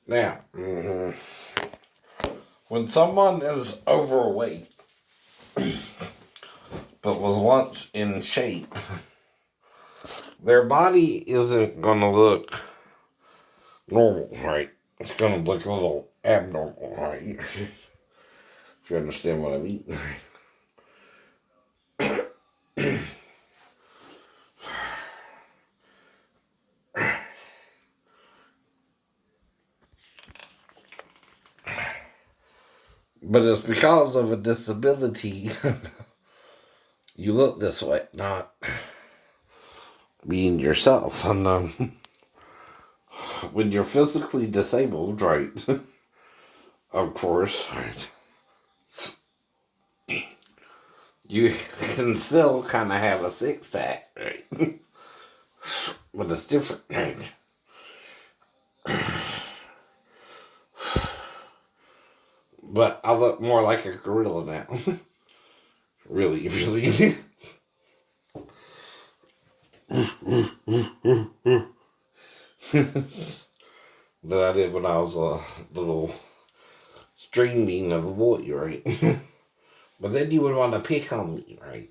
Now, when someone is overweight, but was once in shape, their body isn't going to look normal, right? It's going to look a little abnormal, right? If you understand what I mean. But it's because of a disability you look this way, not being yourself. And when you're physically disabled, right, of course, right, you can still kind of have a six-pack, right? But it's different, right? But I look more like a gorilla now. Really, really. Than I did when I was a little streaming of a boy, right? But then you would want to pick on me, right?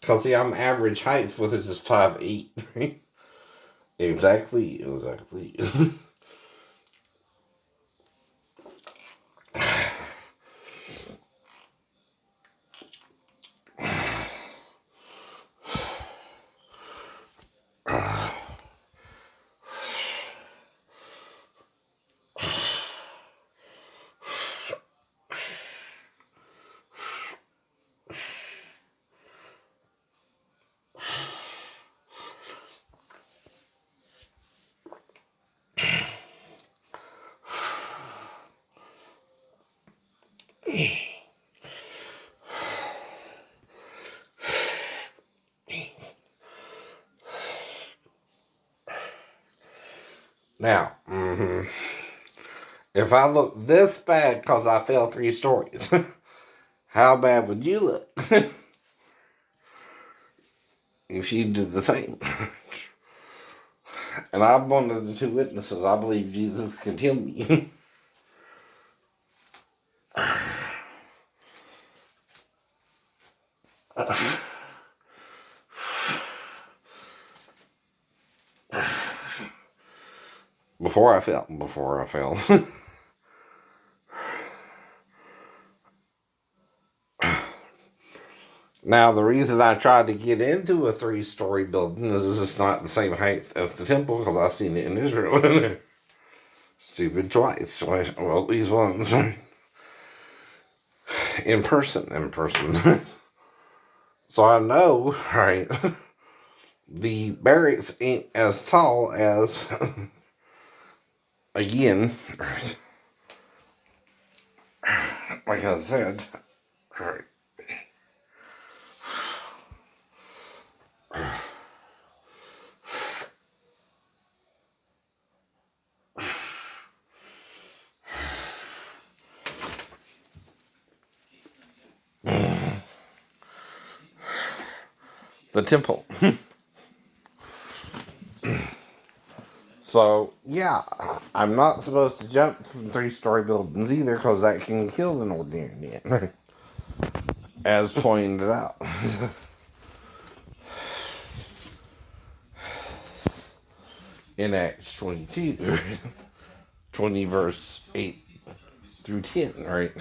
Because, see, I'm average height with it just 5'8", right? Exactly. Now, if I look this bad because I fell 3 stories, how bad would you look if you did the same? And I'm one of the 2 witnesses. I believe Jesus can heal me. Before I fell. Now, the reason I tried to get into a 3-story building is it's not the same height as the temple, because I've seen it in Israel. Stupid twice. Well, at least once. In person. So I know, right, the barracks ain't as tall as, again, like I said, right. The temple. So, yeah, I'm not supposed to jump from 3-story buildings either, because that can kill an ordinary man, as pointed out. In Acts 22, 20 verse 8 through 10, right?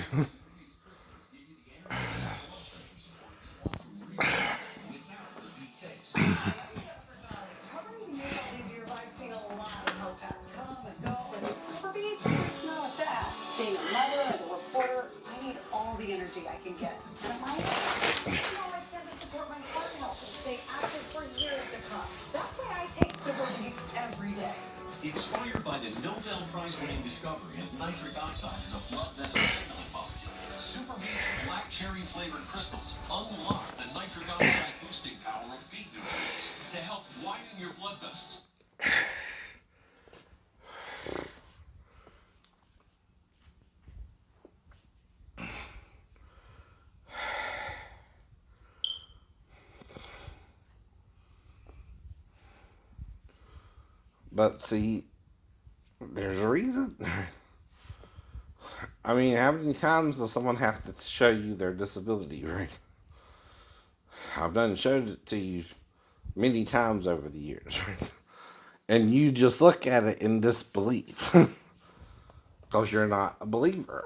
Being a mother and a reporter, I need all the energy I can get. And at my age, I all I can to support my heart health and stay active for years to come. That's why I take Super Beats every day. Inspired by the Nobel Prize-winning discovery of nitric oxide as a blood vessel signaling molecule, Super Beats black cherry-flavored crystals unlock the nitric oxide boosting power of beet nutrients to help widen your blood vessels. But see, There's a reason. I mean, how many times does someone have to show you their disability, right? I've done showed it to you many times over the years, right? And you just look at it in disbelief because you're not a believer.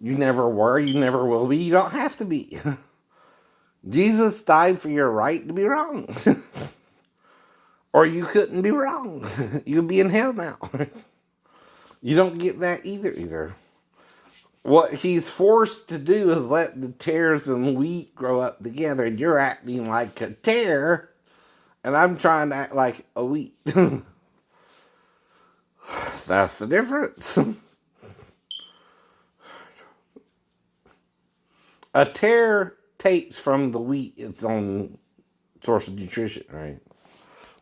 You never were, you never will be, you don't have to be. Jesus died for your right to be wrong. Or you couldn't be wrong. You'd be in hell now. You don't get that either. What he's forced to do is let the tares and wheat grow up together, and you're acting like a tare, and I'm trying to act like a wheat. That's the difference. A tare takes from the wheat its own source of nutrition, right?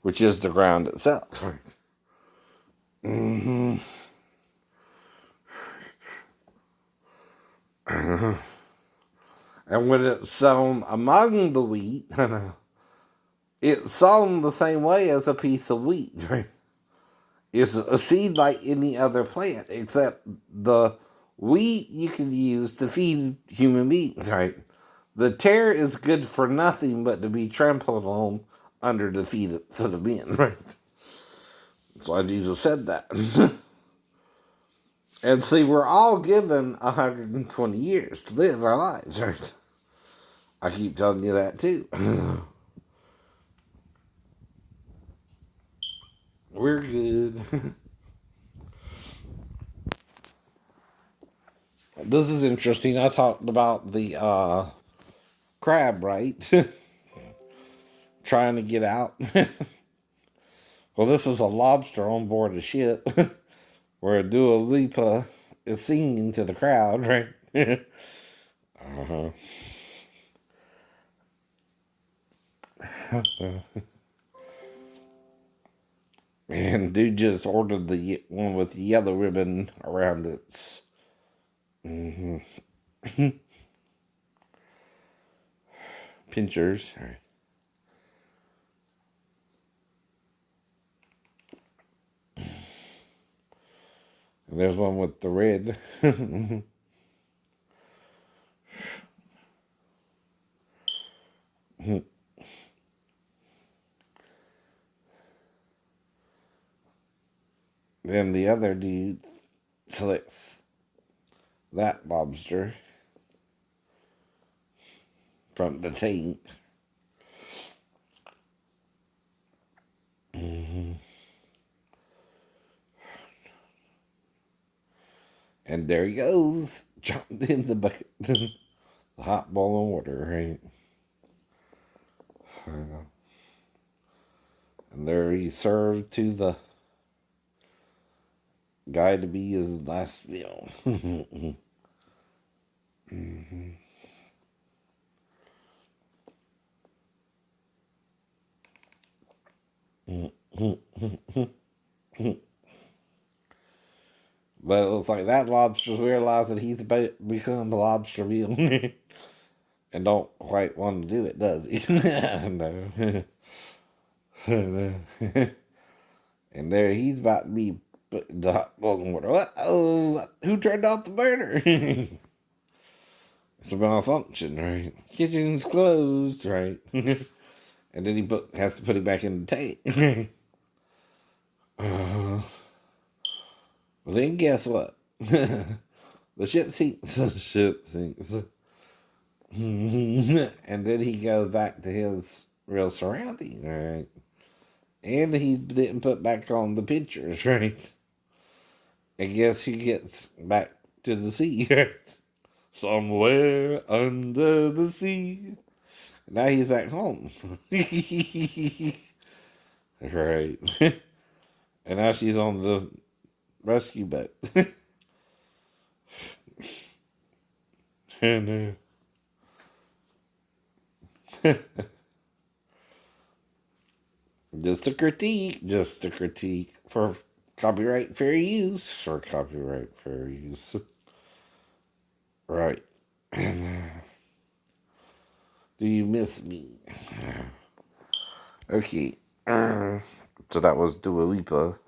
Which is the ground itself. Right? Mm-hmm. And when it's sown among the wheat, it's sown the same way as a piece of wheat, right? It's a seed like any other plant, except the wheat you can use to feed human beings, right? The tare is good for nothing but to be trampled on under the feet of the men, right? That's why Jesus said that. And see, we're all given 120 years to live our lives, right? I keep telling you that too. We're good. This is interesting. I talked about the crab, right? Trying to get out. Well, this is a lobster on board a ship where Dua Lipa is singing to the crowd, right? Uh-huh. And dude just ordered the one with the yellow ribbon around its pinchers. Right. And there's one with the red. Then the other dude selects that lobster from the tank. And there he goes, jumped in the bucket, the hot boiling water, right? And there he served to the guy to be his last meal. But it looks like that lobster's realizing he's about to become a lobster meal. And don't quite want to do it, does he? No. And there he's about to be put in the hot boiling water. Uh-oh, who turned off the burner? It's a malfunction, right? Kitchen's closed, right? And then has to put it back in the tank. Well, then guess what? The ship sinks. The ship sinks. And then he goes back to his real surrounding, right? And he didn't put back on the pictures, right? And guess who gets back to the sea? Somewhere under the sea. Now he's back home. Right. And now she's on the rescue boat. And just a critique for copyright fair use. Right. Do you miss me? Okay. So that was Dua Lipa.